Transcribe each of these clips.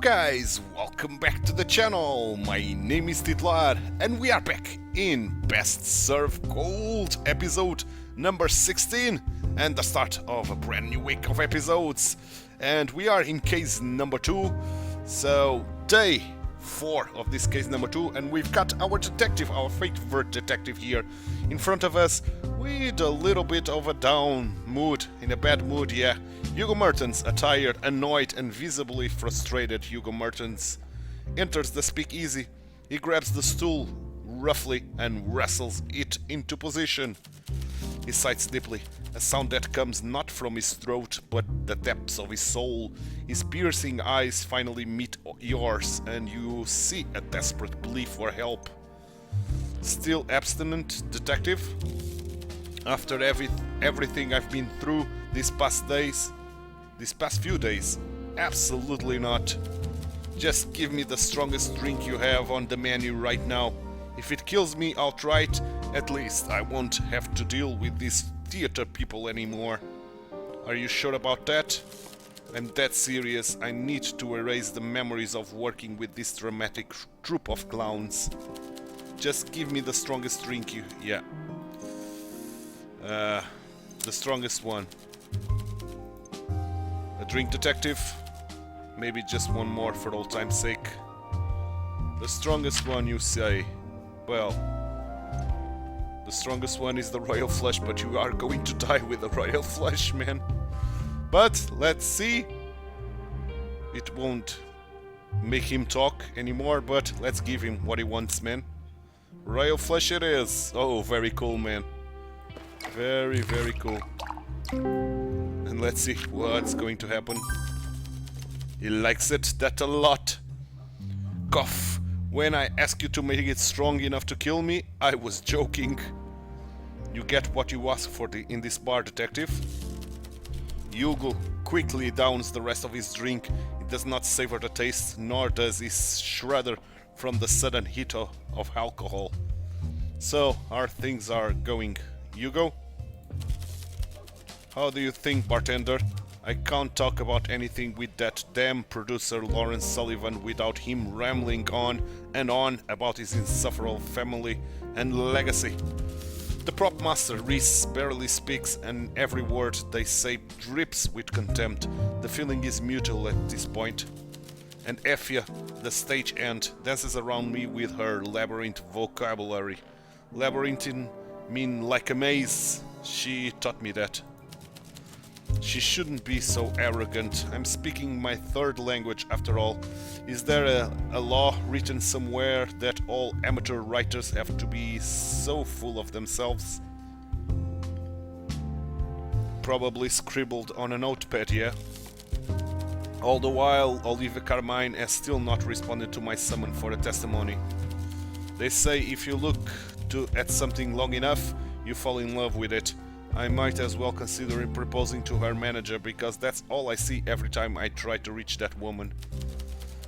guys, welcome back to the channel. My name is TituElite and we are back in Best Serve Gold episode number 16 and the start of a brand new week of episodes. And we are in case number 2, so day 4 of this case number 2, and we've got our detective, our favorite detective here in front of us with a little bit of a down mood, in a bad mood, yeah. Hugo Mertens, a tired, annoyed and visibly frustrated Hugo Mertens, enters the speakeasy. He grabs the stool roughly and wrestles it into position. He sighs deeply, a sound that comes not from his throat but the depths of his soul. His piercing eyes finally meet yours and you see a desperate plea for help. Still abstinent, detective? After everything I've been through these past few days? Absolutely not. Just give me the strongest drink you have on the menu right now. If it kills me outright, at least I won't have to deal with these theater people anymore. Are you sure about that? I'm that serious. I need to erase the memories of working with this dramatic troupe of clowns. Just give me the strongest drink you... yeah. The strongest one. A drink, detective? Maybe just one more for old time's sake. The strongest one, you say? Well, the strongest one is the royal flush, but you are going to die with the royal flush, man. But let's see. It won't make him talk anymore, but let's give him what he wants, man. Royal flush it is. Oh, very cool, man. Very, very cool. And let's see what's going to happen. He likes it that a lot. Cough. When I asked you to make it strong enough to kill me, I was joking. You get what you ask for in this bar, detective. Hugo quickly downs the rest of his drink. It does not savor the taste, nor does his shudder from the sudden heat of alcohol. So, how things are going, Hugo? How do you think, bartender? I can't talk about anything with that damn producer Lawrence Sullivan without him rambling on and on about his insufferable family and legacy. The prop master, Reese, barely speaks and every word they say drips with contempt. The feeling is mutual at this point. And Effia, the stagehand, dances around me with her labyrinth vocabulary. Labyrinthine mean like a maze. She taught me that. She shouldn't be so arrogant. I'm speaking my third language after all. Is there a law written somewhere that all amateur writers have to be so full of themselves? Probably scribbled on a notepad, yeah? All the while, Olivia Carmine has still not responded to my summon for a testimony. They say if you look at something long enough, you fall in love with it. I might as well consider proposing to her manager, because that's all I see every time I try to reach that woman.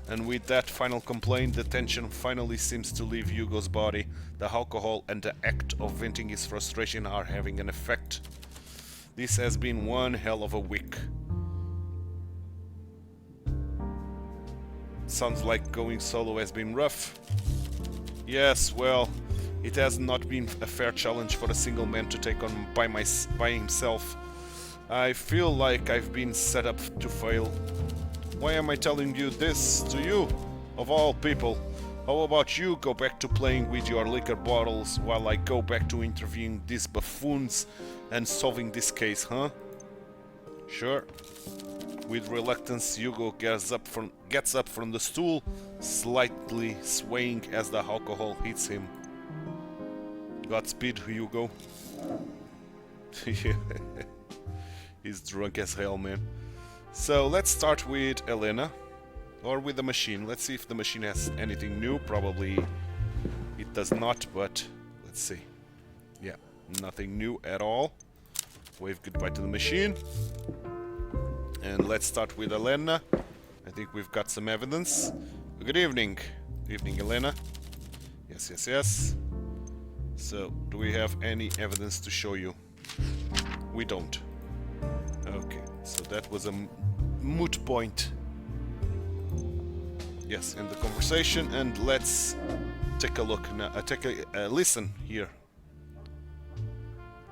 And with that final complaint, the tension finally seems to leave Hugo's body. The alcohol and the act of venting his frustration are having an effect. This has been one hell of a week. Sounds like going solo has been rough. Yes, well, it has not been a fair challenge for a single man to take on by himself. I feel like I've been set up to fail. Why am I telling you this to you, of all people? How about you go back to playing with your liquor bottles while I go back to interviewing these buffoons and solving this case, huh? Sure. With reluctance, Hugo gets up from the stool, slightly swaying as the alcohol hits him. Godspeed, Hugo. He's drunk as hell, man. So let's start with Elena, or with the machine. Let's see if the machine has anything new. Probably it does not, but let's see. Yeah, nothing new at all. Wave goodbye to the machine. And let's start with Elena. I think we've got some evidence. Good evening. Good evening, Elena. Yes, yes, yes. So, do we have any evidence to show you? We don't. Okay, so that was a moot point. Yes, in the conversation, and let's take a look now. Listen here.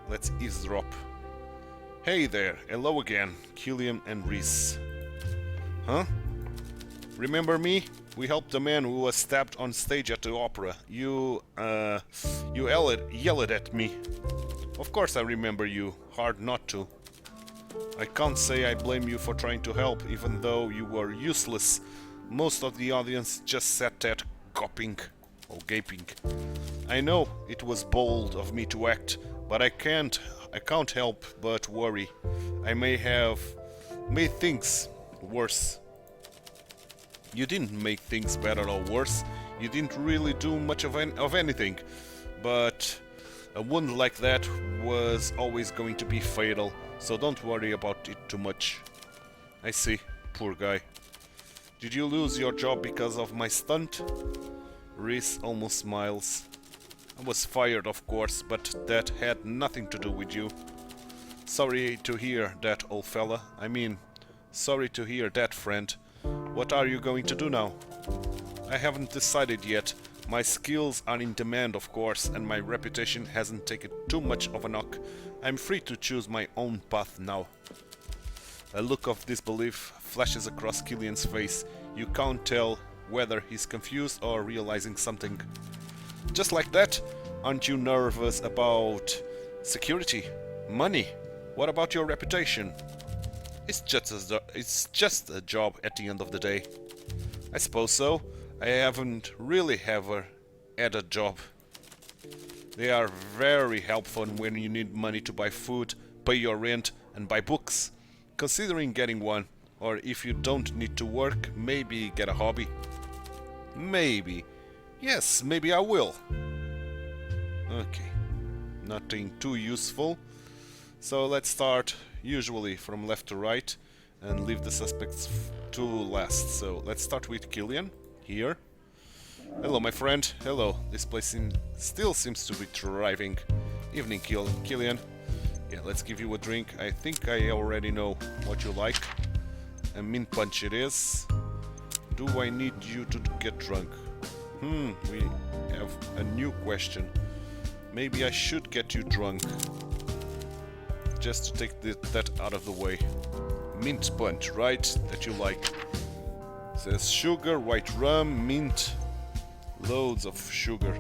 Let's eavesdrop. Hey there, hello again, Killian and Reese. Huh? Remember me? We helped a man who was stabbed on stage at the opera. You yelled at me. Of course I remember you. Hard not to. I can't say I blame you for trying to help, even though you were useless. Most of the audience just sat there gaping. I know it was bold of me to act, but I can't help but worry. I may have made things worse. You didn't make things better or worse. You didn't really do much of anything. But a wound like that was always going to be fatal, so don't worry about it too much. I see. Poor guy. Did you lose your job because of my stunt? Reese almost smiles. I was fired, of course, but that had nothing to do with you. Sorry to hear that, old fella. I mean, sorry to hear that, friend. What are you going to do now? I haven't decided yet. My skills are in demand, of course, and my reputation hasn't taken too much of a knock. I'm free to choose my own path now. A look of disbelief flashes across Killian's face. You can't tell whether he's confused or realizing something. Just like that? Aren't you nervous about security? Money? What about your reputation? It's just a job at the end of the day. I suppose so. I haven't really ever had a job. They are very helpful when you need money to buy food, pay your rent, and buy books. Considering getting one, or if you don't need to work, maybe get a hobby. Maybe. Yes, maybe I will. Okay. Nothing too useful. So let's start usually from left to right and leave the suspects to last. So let's start with Killian here. Hello, my friend. Hello. This place still seems to be thriving. Evening, Killian. Yeah, let's give you a drink. I think I already know what you like. A mint punch it is. Do I need you to get drunk? We have a new question. Maybe I should get you drunk. Just to take that out of the way. Mint punch, right? That you like. Says sugar, white rum, mint. Loads of sugar.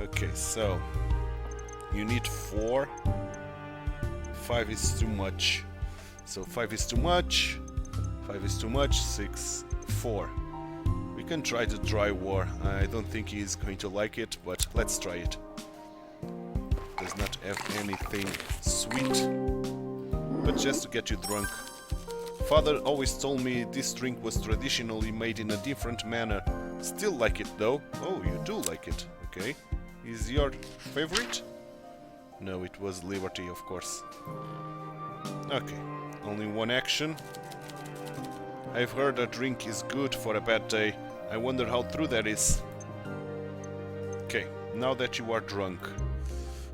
Okay, so you need 4. 5 is too much. So 5 is too much. 5 is too much. 6, 4. We can try the dry war. I don't think he's going to like it, but let's try it. Does not have anything sweet, but just to get you drunk. Father always told me this drink was traditionally made in a different manner. Still like it though. Oh, you do like it. Okay. Is your favorite? No, it was Liberty, of course. Okay. Only one action. I've heard a drink is good for a bad day. I wonder how true that is. Okay, now that you are drunk,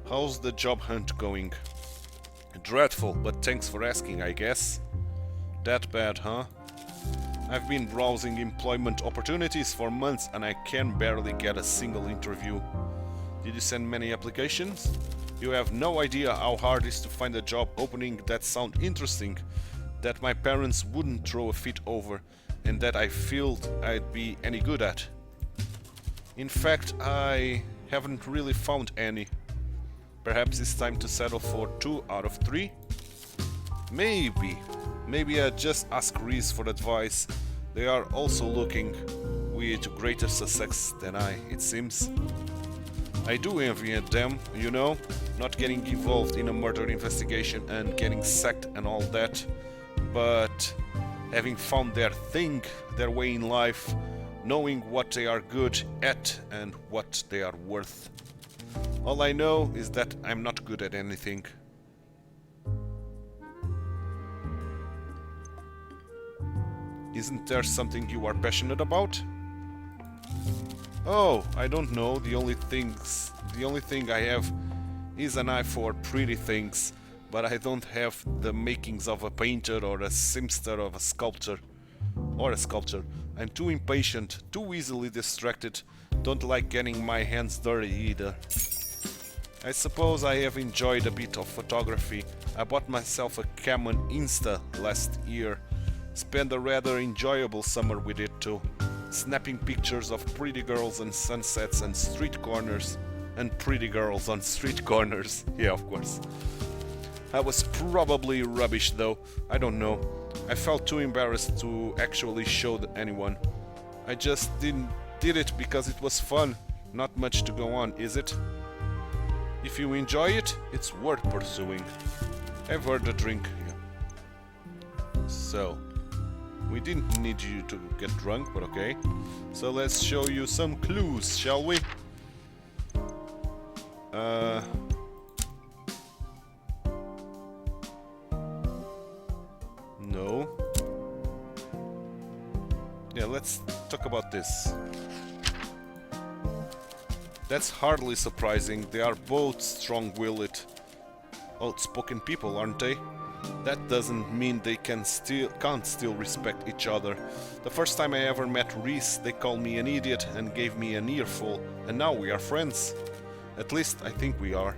how's the job hunt going? Dreadful, but thanks for asking, I guess. That bad, huh? I've been browsing employment opportunities for months and I can barely get a single interview. Did you send many applications? You have no idea how hard it is to find a job opening that sound interesting, that my parents wouldn't throw a fit over, and that I feel I'd be any good at. In fact, I haven't really found any. Perhaps it's time to settle for 2 out of 3? Maybe I just ask Reese for advice. They are also looking with greater success than I, it seems. I do envy them, you know, not getting involved in a murder investigation and getting sacked and all that, but having found their thing, their way in life, knowing what they are good at and what they are worth. All I know is that I'm not good at anything. Isn't there something you are passionate about? Oh, I don't know. The only thing I have is an eye for pretty things, but I don't have the makings of a painter or a seamster or a sculptor. or a sculpture. I'm too impatient, too easily distracted, don't like getting my hands dirty either. I suppose I have enjoyed a bit of photography. I bought myself a Canon Insta last year. Spent a rather enjoyable summer with it too. Snapping pictures of pretty girls and sunsets and street corners. And pretty girls on street corners. Yeah, of course. I was probably rubbish though. I don't know. I felt too embarrassed to actually show anyone. I just did it because it was fun. Not much to go on, is it? If you enjoy it, it's worth pursuing. I've heard a drink. Yeah. So, we didn't need you to get drunk, but okay. So let's show you some clues, shall we? No. Yeah, let's talk about this. That's hardly surprising. They are both strong-willed, outspoken people, aren't they? That doesn't mean they can't still respect each other. The first time I ever met Reese, they called me an idiot and gave me an earful, and now we are friends. At least I think we are.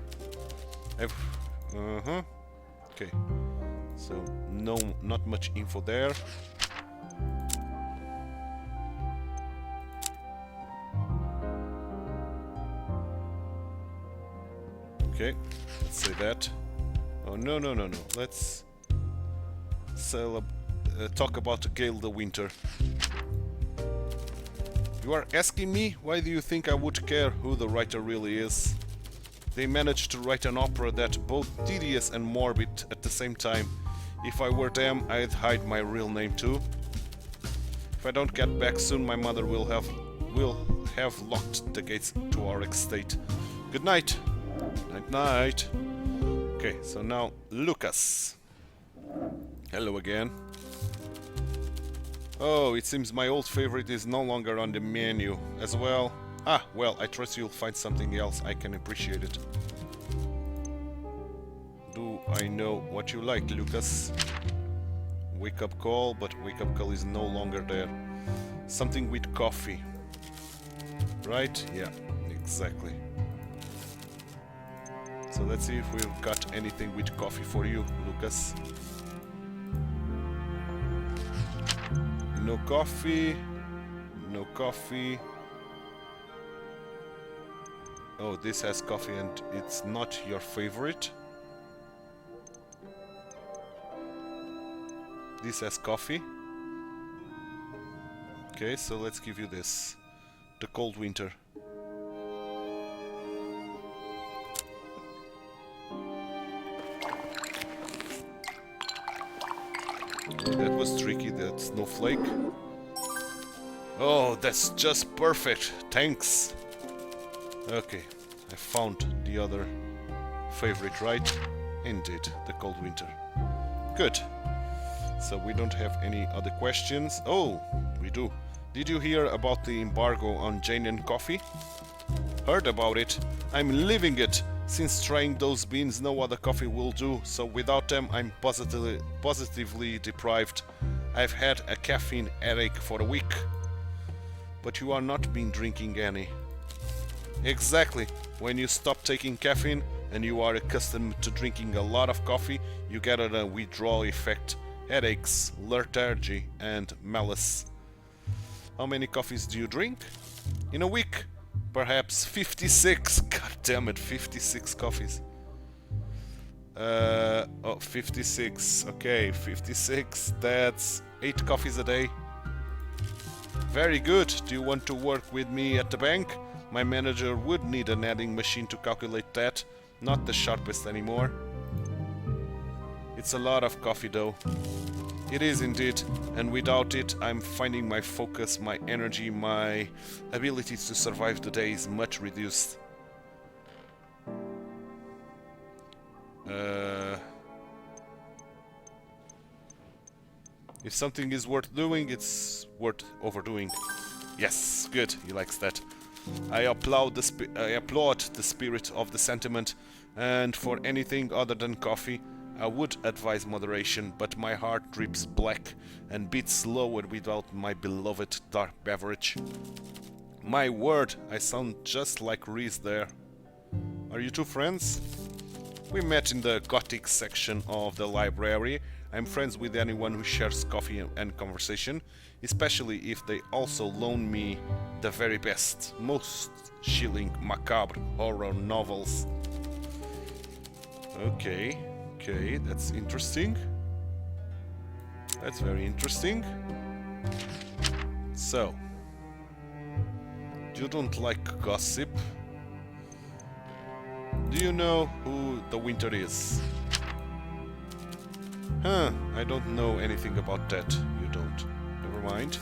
Okay. So no, not much info there. Okay, let's say that. Oh, no. Let's talk about Gale the Winter. You are asking me? Why do you think I would care who the writer really is? They managed to write an opera that's both tedious and morbid at the same time. If I were them, I'd hide my real name too. If I don't get back soon, my mother will have locked the gates to our estate. Good night. Night. Okay, so now Lucas. Hello again. Oh, it seems my old favorite is no longer on the menu as well. Ah, well, I trust you'll find something else. I can appreciate it. Do I know what you like, Lucas? Wake up call, but wake up call is no longer there. Something with coffee. Right? Yeah, exactly. So let's see if we've got anything with coffee for you, Lucas. No coffee. No coffee. Oh, this has coffee and it's not your favorite. This has coffee. Okay, so let's give you this. The Cold Winter. That was tricky, that snowflake. Oh, that's just perfect. Thanks. Okay, I found the other favorite, right? Indeed, the Cold Winter. Good. So we don't have any other questions. Oh, we do. Did you hear about the embargo on Jane and coffee? Heard about it. I'm living it. Since trying those beans, no other coffee will do, so without them I'm positively deprived. I've had a caffeine headache for a week. But you are not been drinking any. Exactly. When you stop taking caffeine and you are accustomed to drinking a lot of coffee, you get a withdrawal effect, headaches, lethargy, and malaise. How many coffees do you drink? In a week? Perhaps 56. God damn it, 56 coffees. Oh, 56. Okay, 56. That's 8 coffees a day. Very good. Do you want to work with me at the bank? My manager would need an adding machine to calculate that. Not the sharpest anymore. It's a lot of coffee though. It is indeed, and without it I'm finding my focus, my energy, my ability to survive the day is much reduced. If something is worth doing, it's worth overdoing. Yes, good, he likes that. I applaud the spirit of the sentiment, and for anything other than coffee, I would advise moderation, but my heart drips black and beats slower without my beloved dark beverage. My word, I sound just like Reese there. Are you two friends? We met in the Gothic section of the library. I'm friends with anyone who shares coffee and conversation, especially if they also loan me the very best, most chilling, macabre horror novels. Okay, that's interesting. That's very interesting. So, you don't like gossip? Do you know who the Winter is? Huh, I don't know anything about that. You don't. Never mind.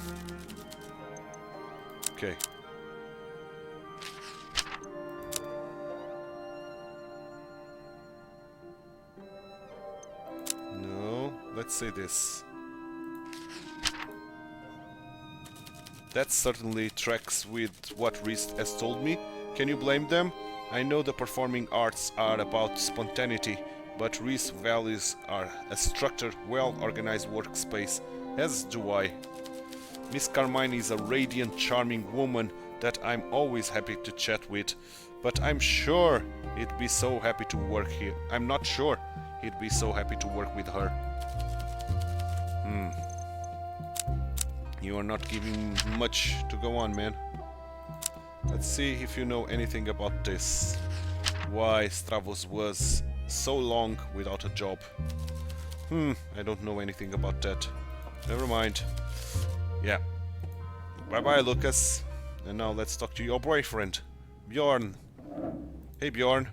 Okay. No, let's say this. That certainly tracks with what Reese has told me. Can you blame them? I know the performing arts are about spontaneity, but Reese values are a structured, well-organized workspace, as do I. Miss Carmine is a radiant, charming woman that I'm always happy to chat with, but I'm sure he'd be so happy to work here. I'm not sure he'd be so happy to work with her. You are not giving much to go on, man. Let's see if you know anything about this. Why Stravos was so long without a job. I don't know anything about that. Never mind. Yeah. Bye-bye, Lucas. And now let's talk to your boyfriend, Bjorn. Hey, Bjorn.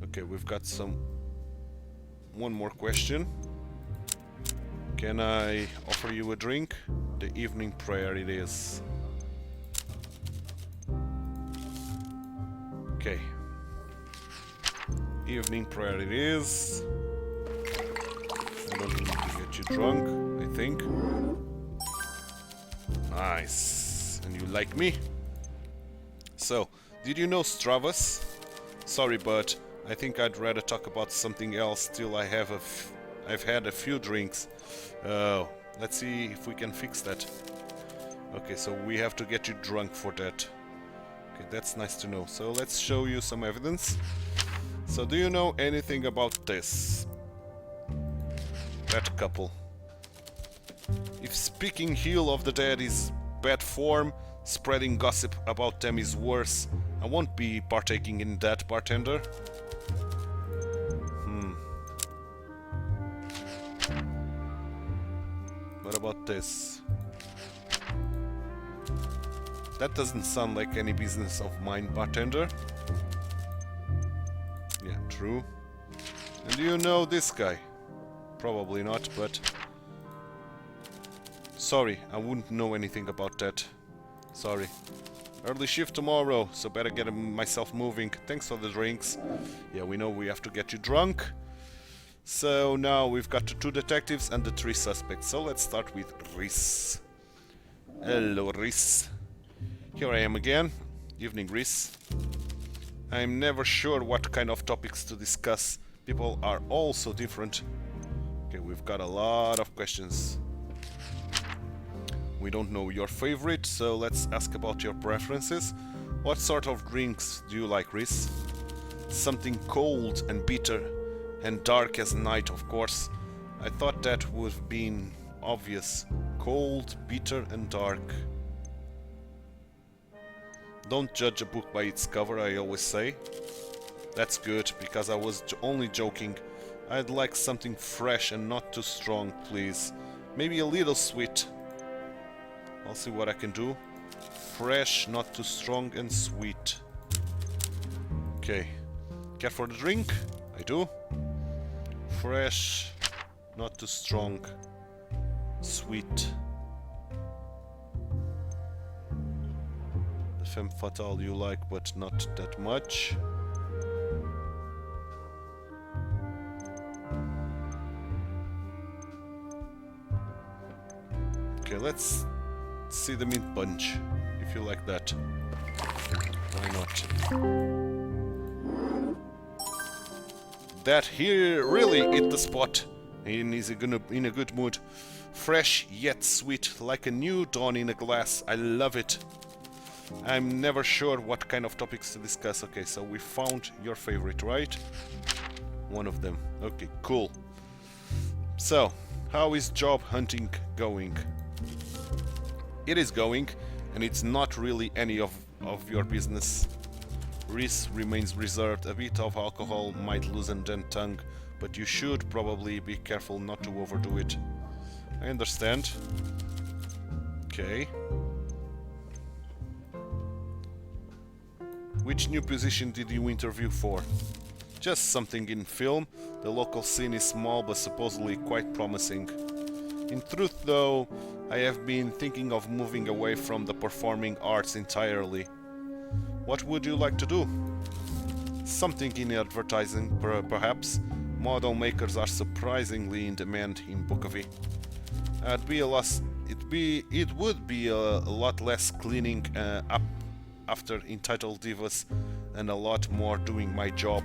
Okay, we've got one more question. Can I offer you a drink? The evening prayer it is. Okay. Evening prayer it is. I don't need to get you drunk, I think. Nice. And you like me? So, did you know Stravos? Sorry, but I think I'd rather talk about something else till I've had a few drinks. Oh, let's see if we can fix that. Okay, so we have to get you drunk for that. Okay, that's nice to know. So let's show you some evidence. So do you know anything about this? That couple. If speaking ill of the dead is bad form, spreading gossip about them is worse. I won't be partaking in that, bartender. What about this? That doesn't sound like any business of mine, bartender. Yeah, true. And do you know this guy? Probably not, but... Sorry, I wouldn't know anything about that. Sorry. Early shift tomorrow, so better get myself moving. Thanks for the drinks. Yeah, we know we have to get you drunk. So now we've got the 2 detectives and the 3 suspects. So let's start with Reese. Hello, Reese. Here I am again. Evening, Reese. I'm never sure what kind of topics to discuss. People are all so different. Okay, we've got a lot of questions. We don't know your favorite, so let's ask about your preferences. What sort of drinks do you like, Reese? Something cold and bitter. And dark as night, of course. I thought that would have been obvious. Cold, bitter and dark. Don't judge a book by its cover, I always say. That's good, because I was only joking. I'd like something fresh and not too strong, please. Maybe a little sweet. I'll see what I can do. Fresh, not too strong and sweet. Okay. Care for the drink? I do. Fresh, not too strong, sweet. The femme fatale you like, but not that much. Okay, let's see the mint punch, if you like that. Why not? that he really hit the spot and is in a good mood. Fresh yet sweet, like a new dawn in a glass. I love it. I'm never sure what kind of topics to discuss. Okay, so we found your favorite, right? One of them. Okay, cool. So, how is job hunting going? It is going, and it's not really any of your business. Reese remains reserved. A bit of alcohol might loosen the tongue, but you should probably be careful not to overdo it. I understand. Okay. Which new position did you interview for? Just something in film. The local scene is small but supposedly quite promising. In truth though, I have been thinking of moving away from the performing arts entirely. What would you like to do? Something in advertising, perhaps. Model makers are surprisingly in demand in Bukovie. It would be a lot less cleaning up after entitled divas and a lot more doing my job.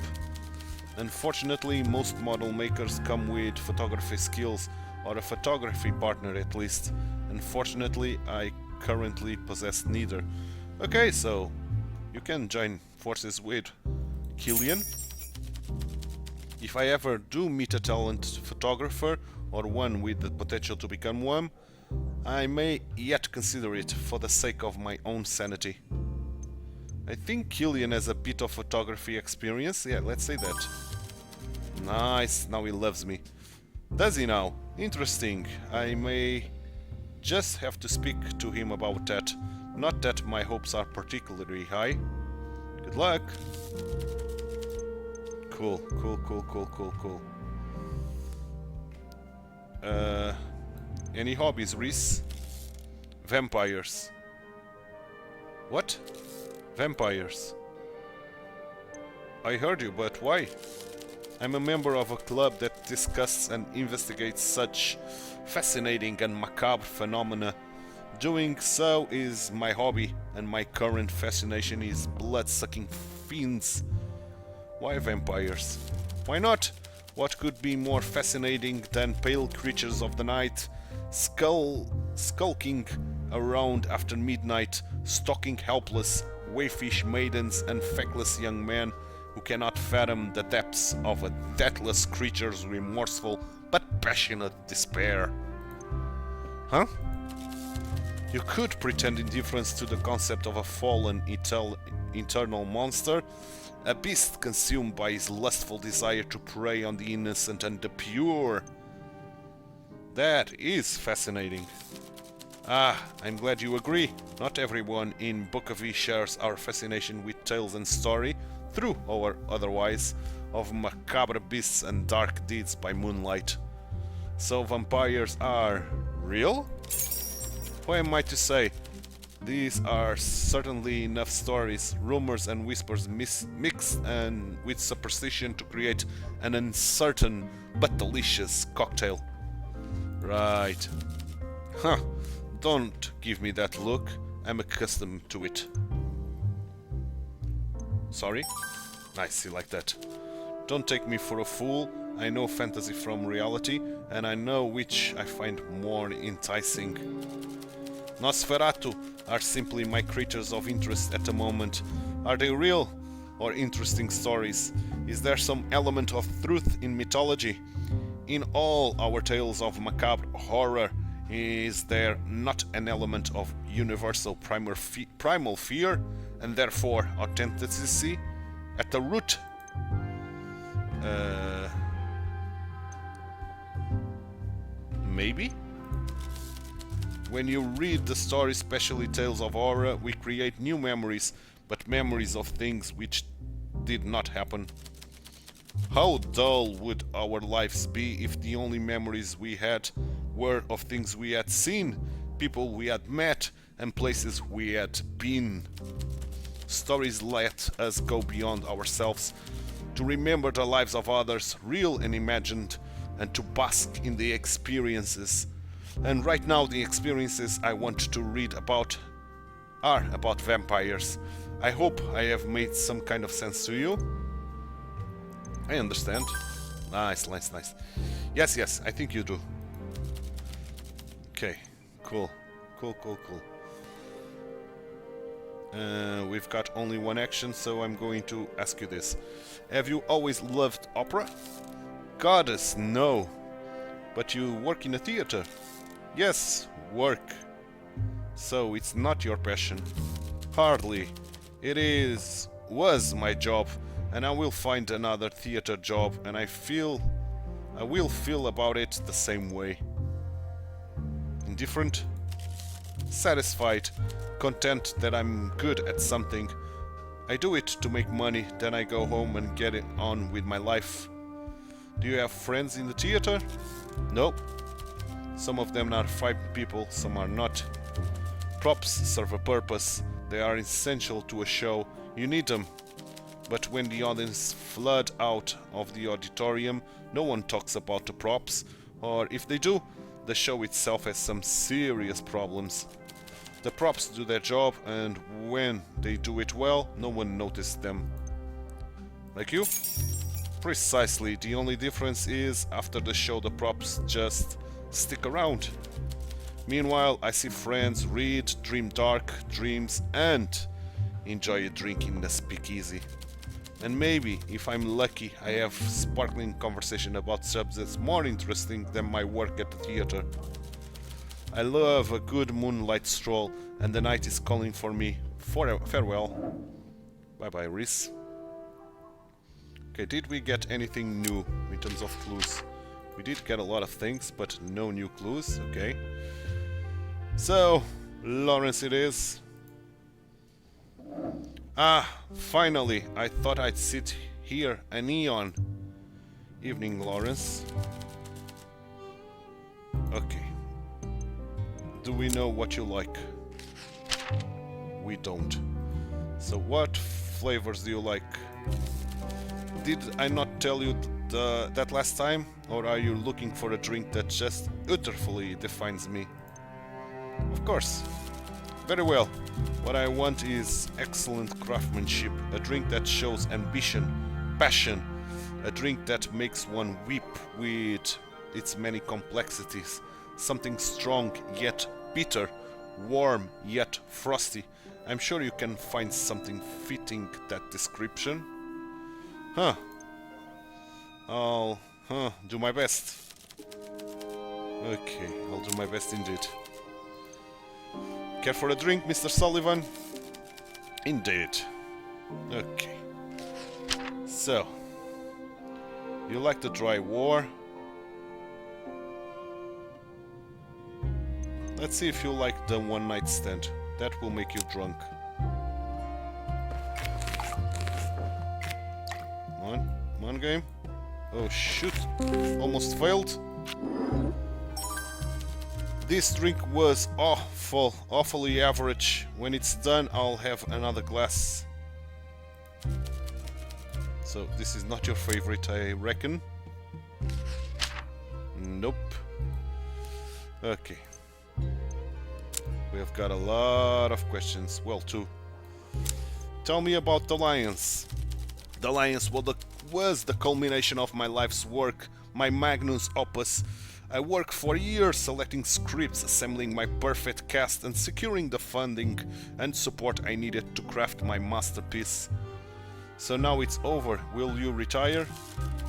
Unfortunately, most model makers come with photography skills or a photography partner at least. Unfortunately, I currently possess neither. Okay, so you can join forces with Killian. If I ever do meet a talented photographer or one with the potential to become one, I may yet consider it for the sake of my own sanity. I think Killian has a bit of photography experience. Yeah, let's say that. Nice, now he loves me. Does he now? Interesting. I may just have to speak to him about that. Not that my hopes are particularly high. Good luck. Cool. Any hobbies, Reese? Vampires. What? Vampires. I heard you, but why? I'm a member of a club that discusses and investigates such fascinating and macabre phenomena. Doing so is my hobby, and my current fascination is blood-sucking fiends. Why vampires? Why not? What could be more fascinating than pale creatures of the night, skulking around after midnight, stalking helpless, wayfish maidens and feckless young men who cannot fathom the depths of a deathless creature's remorseful but passionate despair? Huh? You could pretend indifference to the concept of a fallen eternal monster, a beast consumed by his lustful desire to prey on the innocent and the pure. That is fascinating. Ah, I'm glad you agree. Not everyone in Bukovie shares our fascination with tales and story, through or otherwise, of macabre beasts and dark deeds by moonlight. So vampires are real? What am I to say? These are certainly enough stories, rumors and whispers mixed and with superstition to create an uncertain but delicious cocktail. Right. Huh. Don't give me that look. I'm accustomed to it. Sorry? Nice, you like that. Don't take me for a fool. I know fantasy from reality, and I know which I find more enticing. Nosferatu are simply my creatures of interest at the moment. Are they real or interesting stories? Is there some element of truth in mythology? In all our tales of macabre horror, is there not an element of universal primal fear and therefore authenticity at the root? Maybe? When you read the story, especially tales of horror, we create new memories, but memories of things which did not happen. How dull would our lives be if the only memories we had were of things we had seen, people we had met, and places we had been. Stories let us go beyond ourselves, to remember the lives of others, real and imagined, and to bask in the experiences. And right now the experiences I want to read about are about vampires. I hope I have made some kind of sense to you. I understand. Nice, nice, nice. Yes, yes, I think you do. Okay, cool. Cool, cool, cool. We've got only one action, so I'm going to ask you this. Have you always loved opera? Goddess, no. But you work in a theater. Yes, work. So it's not your passion. Hardly. Was my job, and I will find another theater job, and I will feel about it the same way. Indifferent? Satisfied, content that I'm good at something. I do it to make money, then I go home and get it on with my life. Do you have friends in the theater? Nope. Some of them are 5 people, some are not. Props serve a purpose. They are essential to a show. You need them. But when the audience flood out of the auditorium, no one talks about the props, or if they do, the show itself has some serious problems. The props do their job, and when they do it well, no one notices them. Like you? Precisely. The only difference is, after the show, the props just stick around. Meanwhile, I see friends read, dream dark dreams, and enjoy a drink in the speakeasy. And maybe, if I'm lucky, I have sparkling conversation about subjects more interesting than my work at the theater. I love a good moonlight stroll, and the night is calling for me. Farewell. Bye-bye, Reese. Okay, did we get anything new in terms of clues? We did get a lot of things, but no new clues. Okay. So, Lawrence it is. Ah, finally, I thought I'd sit here an eon. Evening, Lawrence. Okay. Do we know what you like? We don't. So what flavors do you like? Did I not tell you that last time? Or are you looking for a drink that just utterly defines me? Of course. Very well. What I want is excellent craftsmanship, a drink that shows ambition, passion, a drink that makes one weep with its many complexities, something strong yet bitter, warm yet frosty. I'm sure you can find something fitting that description. I'll do my best. Okay, I'll do my best indeed. Care for a drink, Mr. Sullivan? Indeed. Okay. So, you like the dry war? Let's see if you like the one night stand. That will make you drunk. Come on game. Oh shoot, almost failed. This drink was awfully average. When it's done, I'll have another glass. So this is not your favorite, I reckon. Nope. Okay. We have got a lot of questions. Well, 2. Tell me about the Lions. The Lions was the culmination of my life's work, my magnus opus. I worked for years selecting scripts, assembling my perfect cast, and securing the funding and support I needed to craft my masterpiece. So now it's over. Will you retire?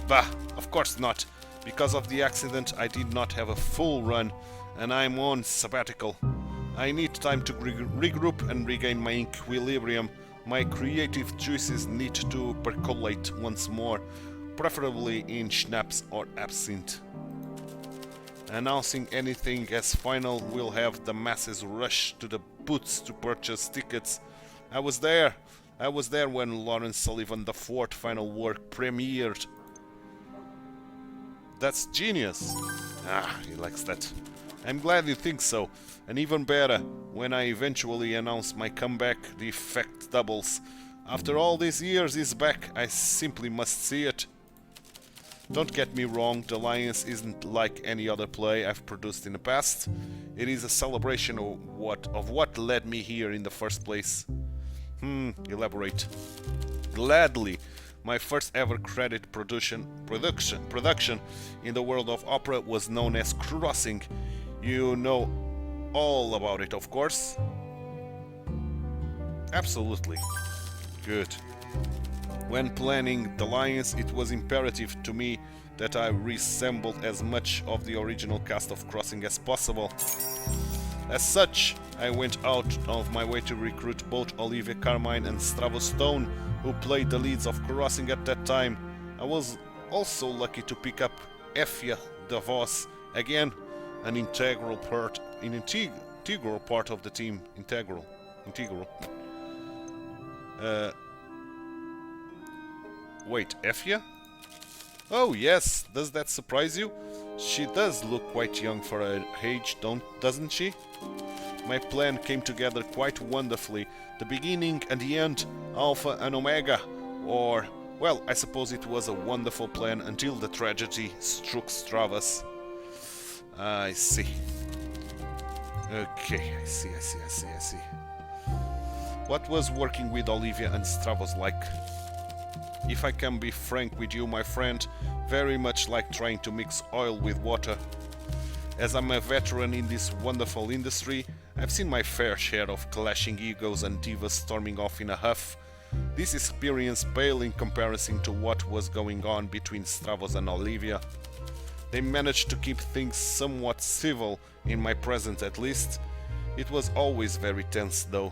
Bah, of course not. Because of the accident, I did not have a full run, and I'm on sabbatical. I need time to regroup and regain my equilibrium. My creative juices need to percolate once more, preferably in schnapps or absinthe. Announcing anything as final will have the masses rush to the booths to purchase tickets. I was there when Lawrence Sullivan IV final work premiered. That's genius. Ah, he likes that. I'm glad you think so. And even better, when I eventually announce my comeback, the effect doubles. After all these years he's back, I simply must see it. Don't get me wrong, The Lions isn't like any other play I've produced in the past. It is a celebration of what led me here in the first place. Elaborate. Gladly. My first ever credit production in the world of opera was known as Crossing. You know all about it, of course? Absolutely. Good. When planning the lines, it was imperative to me that I resembled as much of the original cast of Crossing as possible. As such, I went out of my way to recruit both Olivia Carmine and Stravo Stone, who played the leads of Crossing at that time. I was also lucky to pick up Effia DeVos, again an integral part of the team. Integral. Wait, Effia? Oh yes, does that surprise you? She does look quite young for her age, doesn't she? My plan came together quite wonderfully. The beginning and the end, Alpha and Omega. Or, well, I suppose it was a wonderful plan until the tragedy struck Stravas. I see. Okay, I see. What was working with Olivia and Stravos like? If I can be frank with you, my friend, very much like trying to mix oil with water. As I'm a veteran in this wonderful industry, I've seen my fair share of clashing egos and divas storming off in a huff. This experience paled in comparison to what was going on between Stravos and Olivia. They managed to keep things somewhat civil, in my presence at least. It was always very tense though.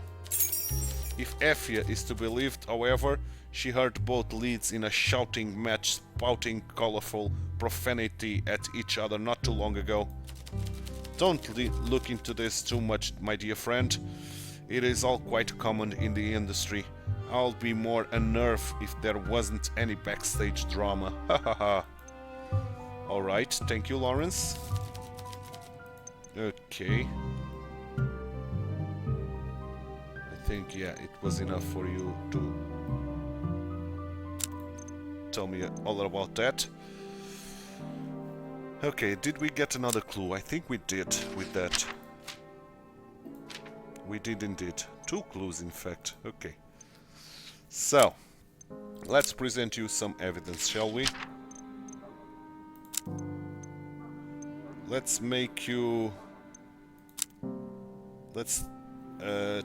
If Effia is to be believed, however, she heard both leads in a shouting match spouting colorful profanity at each other not too long ago. Don't look into this too much, my dear friend. It is all quite common in the industry. I'll be more unnerved if there wasn't any backstage drama. Ha ha ha. Alright, thank you, Lawrence. Okay. I think, yeah, it was enough for you to tell me all about that. Okay, did we get another clue? I think we did with that. We did indeed. 2 clues, in fact. Okay. So, let's present you some evidence, shall we? Let's make you... Let's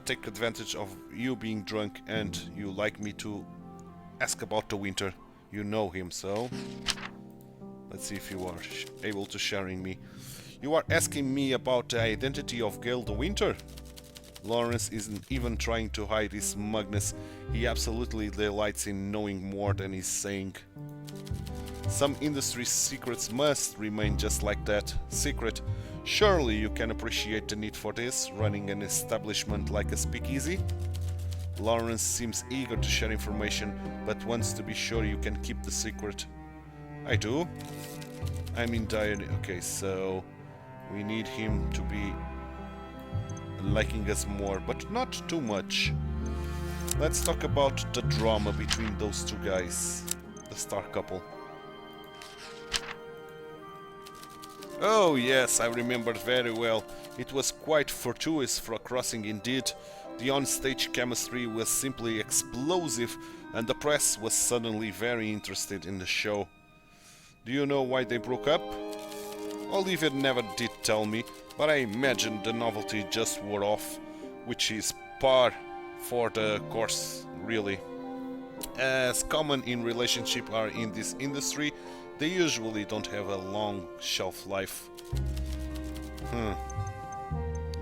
take advantage of you being drunk and you like me to ask about the Winter. You know him, so... Let's see if you are able to sharing me. You are asking me about the identity of Gale the Winter? Lawrence isn't even trying to hide his smugness. He absolutely delights in knowing more than he's saying. Some industry secrets must remain just like that, secret. Surely you can appreciate the need for this, running an establishment like a speakeasy? Lawrence seems eager to share information, but wants to be sure you can keep the secret. I do? I'm in dire... Okay, so... We need him to be liking us more, but not too much. Let's talk about the drama between those two guys. The star couple. Oh yes, I remember very well. It was quite fortuitous for a crossing indeed. The on-stage chemistry was simply explosive, and the press was suddenly very interested in the show. Do you know why they broke up? Olivia never did tell me, but I imagine the novelty just wore off, which is par for the course, really. As common in relationships are in this industry, they usually don't have a long shelf life. You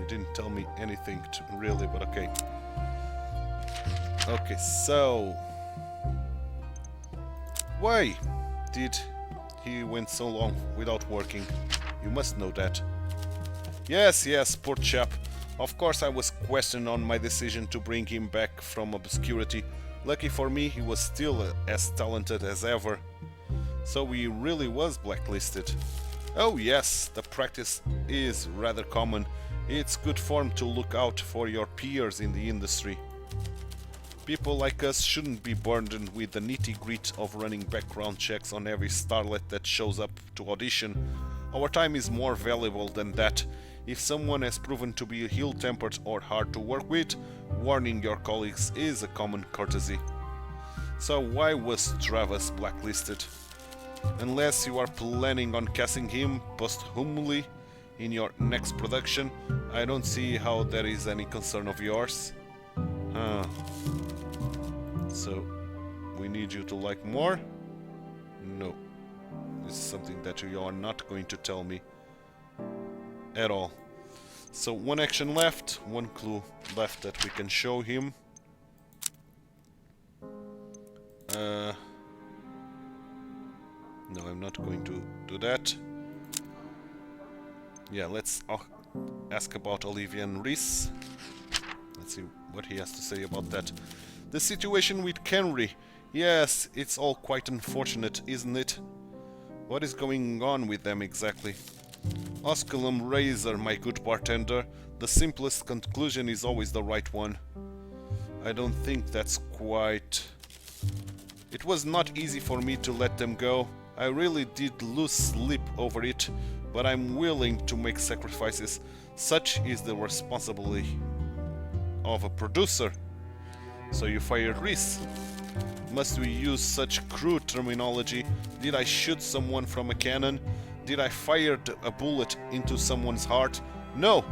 didn't tell me anything really, but okay. Okay, so... Why did he went so long without working? You must know that. Yes, poor chap. Of course I was questioned on my decision to bring him back from obscurity. Lucky for me, he was still as talented as ever. So he really was blacklisted. Oh yes, the practice is rather common. It's good form to look out for your peers in the industry. People like us shouldn't be burdened with the nitty-gritty of running background checks on every starlet that shows up to audition. Our time is more valuable than that. If someone has proven to be ill-tempered or hard to work with, warning your colleagues is a common courtesy. So why was Travis blacklisted? Unless you are planning on casting him posthumely in your next production, I don't see how that is any concern of yours. So, we need you to like more? No. This is something that you are not going to tell me at all. So, one action left, one clue left that we can show him. No, I'm not going to do that. Yeah, let's ask about Olivia and Reese. Let's see what he has to say about that. The situation with Kenry. Yes, it's all quite unfortunate, isn't it? What is going on with them exactly? Osculum Razor, my good bartender. The simplest conclusion is always the right one. I don't think that's quite... It was not easy for me to let them go. I really did lose sleep over it, but I'm willing to make sacrifices. Such is the responsibility of a producer. So you fired Reese. Must we use such crude terminology? Did I shoot someone from a cannon? Did I fire a bullet into someone's heart? No!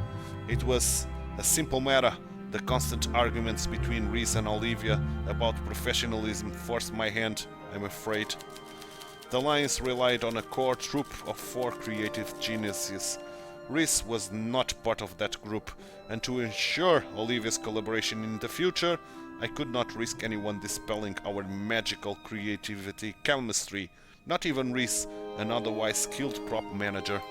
It was a simple matter. The constant arguments between Reese and Olivia about professionalism forced my hand, I'm afraid. The Lions relied on a core troop of 4 creative geniuses. Reese was not part of that group, and to ensure Olivia's collaboration in the future, I could not risk anyone dispelling our magical creativity chemistry, not even Reese, an otherwise skilled prop manager.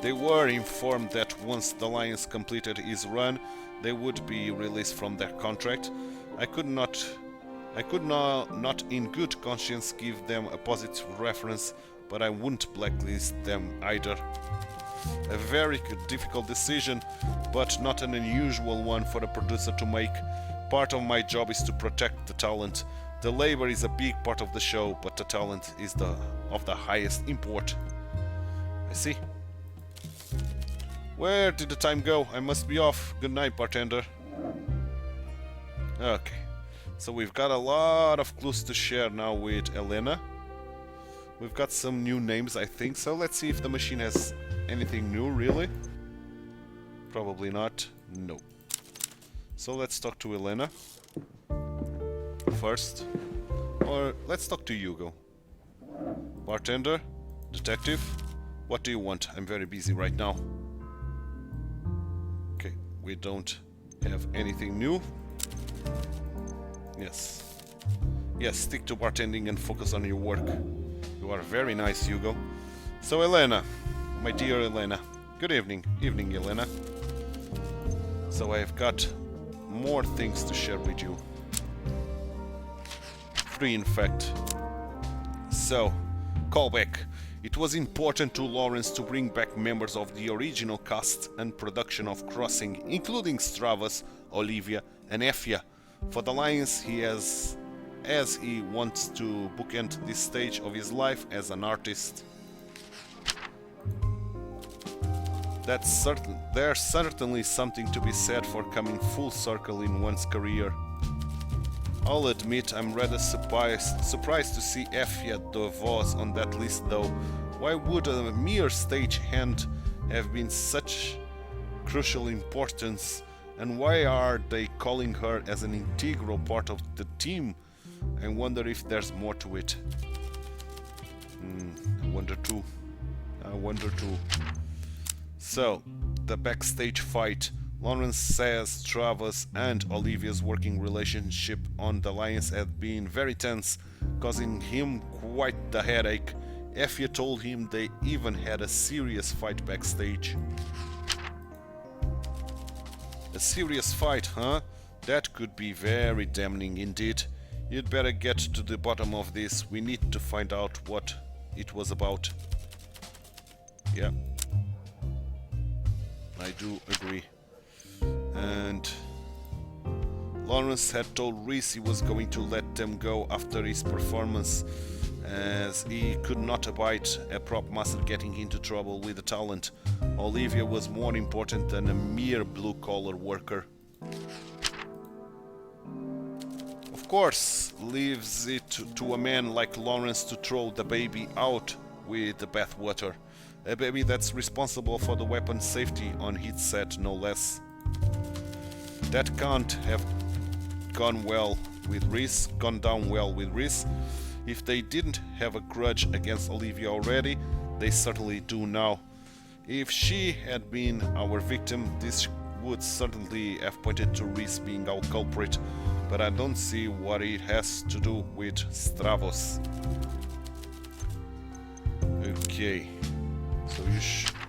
They were informed that once the Lions completed his run, they would be released from their contract. I could not in good conscience give them a positive reference, but I wouldn't blacklist them either. A very difficult decision, but not an unusual one for a producer to make. Part of my job is to protect the talent. The labor is a big part of the show, but the talent is of the highest import. I see. Where did the time go? I must be off. Good night, bartender. Okay. So we've got a lot of clues to share now with Elena. We've got some new names, I think, so let's see if the machine has anything new, really. Probably not. No. So let's talk to Elena first. Or let's talk to Hugo. Bartender? Detective? What do you want? I'm very busy right now. Okay, we don't have anything new. Yes. Yes, stick to bartending and focus on your work. You are very nice, Hugo. So, Elena, my dear Elena. Good evening. Evening, Elena. So I've got more things to share with you. 3, in fact. So, callback. It was important to Lawrence to bring back members of the original cast and production of Crossing, including Stravas, Olivia, and Effia. For the Lions, as he wants to bookend this stage of his life as an artist. There's certainly something to be said for coming full circle in one's career. I'll admit I'm rather surprised to see Effia DeVos on that list though. Why would a mere stagehand have been such crucial importance? And why are they calling her as an integral part of the team? I wonder if there's more to it. I wonder too. So, the backstage fight. Lawrence says Travis and Olivia's working relationship on the Lions had been very tense, causing him quite the headache. Effia told him they even had a serious fight backstage. A serious fight, huh? That could be very damning indeed. You'd better get to the bottom of this. We need to find out what it was about. Yeah. I do agree. And Lawrence had told Reese he was going to let them go after his performance, as he could not abide a prop master getting into trouble with the talent. Olivia was more important than a mere blue-collar worker. Of course, leaves it to a man like Lawrence to throw the baby out with the bathwater. A baby that's responsible for the weapon safety on his set, no less. That can't have gone down well with Rhys. If they didn't have a grudge against Olivia already, they certainly do now. If she had been our victim, this would certainly have pointed to Rhys being our culprit, but I don't see what it has to do with Stavros. Okay, so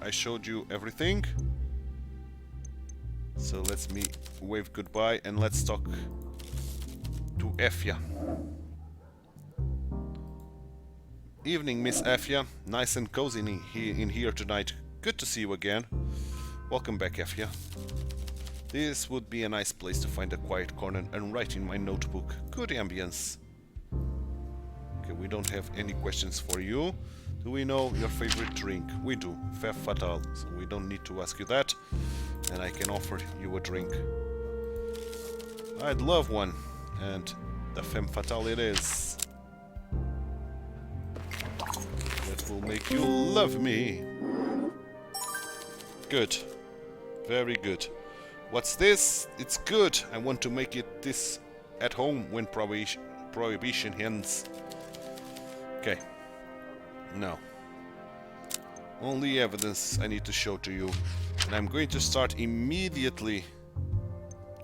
I showed you everything. So let's me wave goodbye and let's talk to Effia. Evening, Miss Effia. Nice and cozy in here tonight. Good to see you again. Welcome back, Effia. This would be a nice place to find a quiet corner and write in my notebook. Good ambience. Okay, we don't have any questions for you. Do we know your favorite drink? We do. Femme Fatale. So we don't need to ask you that. And I can offer you a drink. I'd love one. And the Femme Fatale it is. That will make you love me. Good. Very good. What's this? It's good. I want to make it this at home when prohibition ends. Okay. Now. Only evidence I need to show to you. And I'm going to start immediately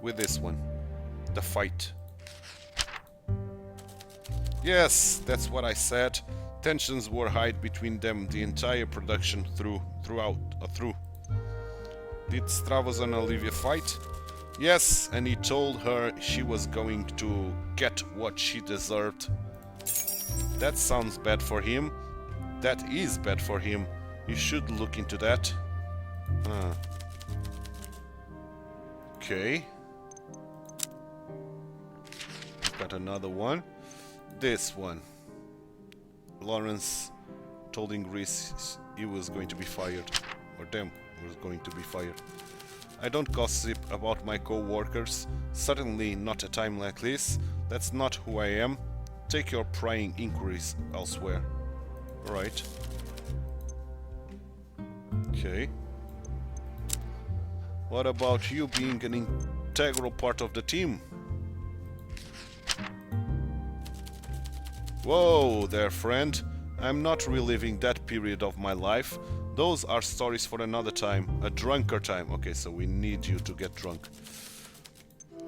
with this one. The fight. Yes, that's what I said. Tensions were high between them the entire production through. Did Stavros and Olivia fight? Yes, and he told her she was going to get what she deserved. That sounds bad for him. That is bad for him. You should look into that. Okay. Got another one. This one. Lawrence told Rhys he was going to be fired. Or them was going to be fired. I don't gossip about my co-workers. Certainly not a time like this. That's not who I am. Take your prying inquiries elsewhere. Alright. Okay. What about you being an integral part of the team? Whoa there, friend. I'm not reliving that period of my life. Those are stories for another time. A drunker time. Okay, so we need you to get drunk.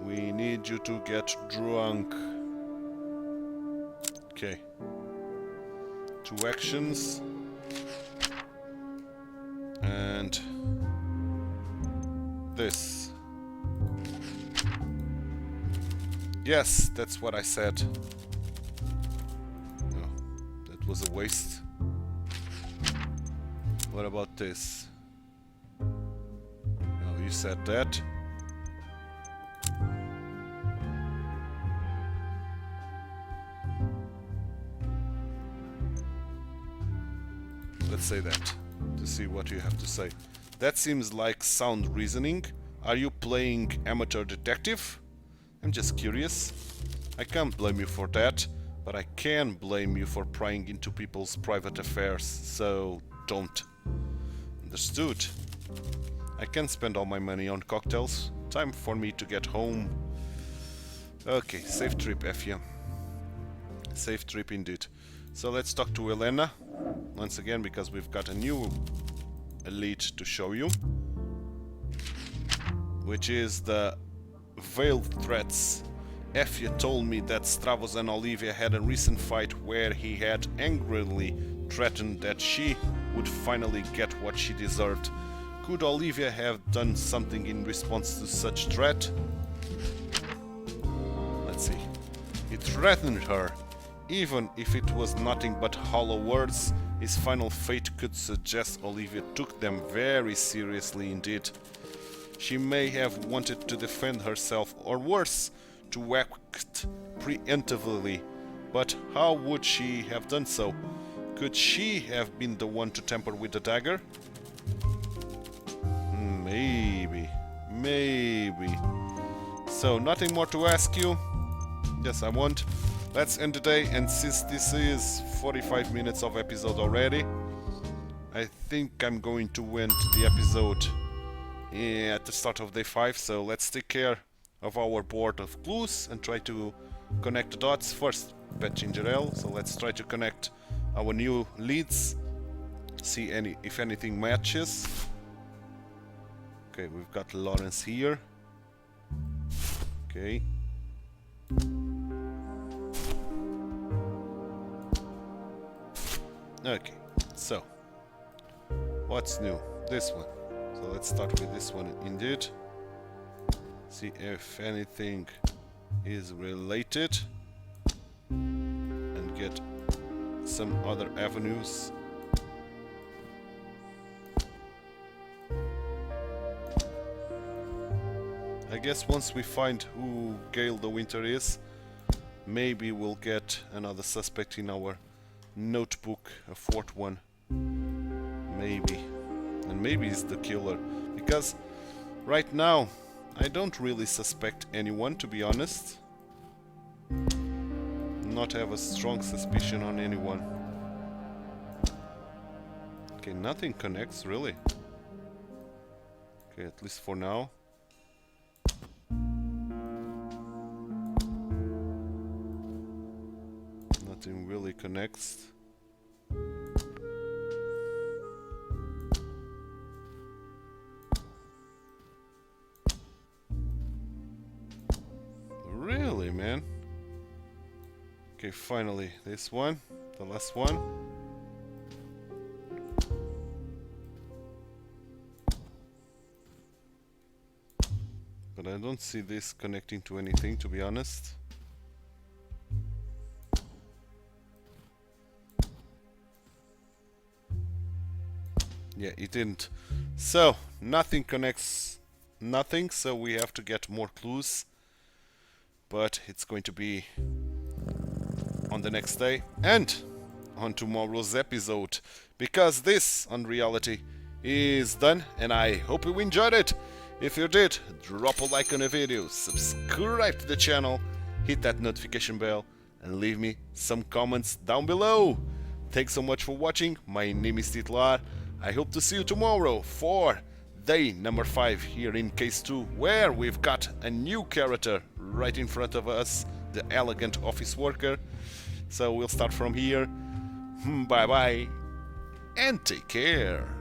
We need you to get drunk. Okay. 2 actions. And this. Yes, that's what I said. No, that was a waste. What about this? No, you said that. Let's say that, to see what you have to say. That seems like sound reasoning. Are you playing amateur detective? I'm just curious. I can't blame you for that, but I can blame you for prying into people's private affairs, so don't. Understood. I can't spend all my money on cocktails. Time for me to get home. Okay, safe trip, Effia. Safe trip indeed. So let's talk to Elena once again, because we've got a new elite to show you, which is the Veiled Threats. Effia told me that Stavros and Olivia had a recent fight where he had angrily threatened that she would finally get what she deserved. Could Olivia have done something in response to such threat? Let's see. He threatened her. Even if it was nothing but hollow words, his final fate could suggest Olivia took them very seriously indeed. She may have wanted to defend herself, or worse, to act preemptively. But how would she have done so? Could she have been the one to tamper with the dagger? Maybe. So, nothing more to ask you? Yes, I won't. Let's end the day, and since this is 45 minutes of episode already, I think I'm going to end the episode at the start of day 5, so let's take care of our board of clues and try to connect the dots. First, pet ginger ale, so let's try to connect our new leads, see if anything matches. Okay, we've got Lawrence here. Okay. Okay, so what's new? This one. So let's start with this one indeed. See if anything is related and get some other avenues. I guess once we find who Gale the Winter is, maybe we'll get another suspect in our notebook, a fourth one. Maybe. And maybe it's the killer. Because right now, I don't really suspect anyone, to be honest. Not have a strong suspicion on anyone. Okay, nothing connects, really. Okay, at least for now. Nothing really connects. Really, man? Okay, finally, this one, the last one. But I don't see this connecting to anything, to be honest. Yeah, it didn't. So, nothing connects nothing, so we have to get more clues. But it's going to be on the next day and on tomorrow's episode, because this Unreality is done, and I hope you enjoyed it. If you did, drop a like on the video, subscribe to the channel, hit that notification bell, and leave me some comments down below. Thanks so much for watching. My name is TituElite. I hope to see you tomorrow for day number 5 here in case 2, where we've got a new character right in front of us, the elegant office worker. So we'll start from here. Bye bye and take care.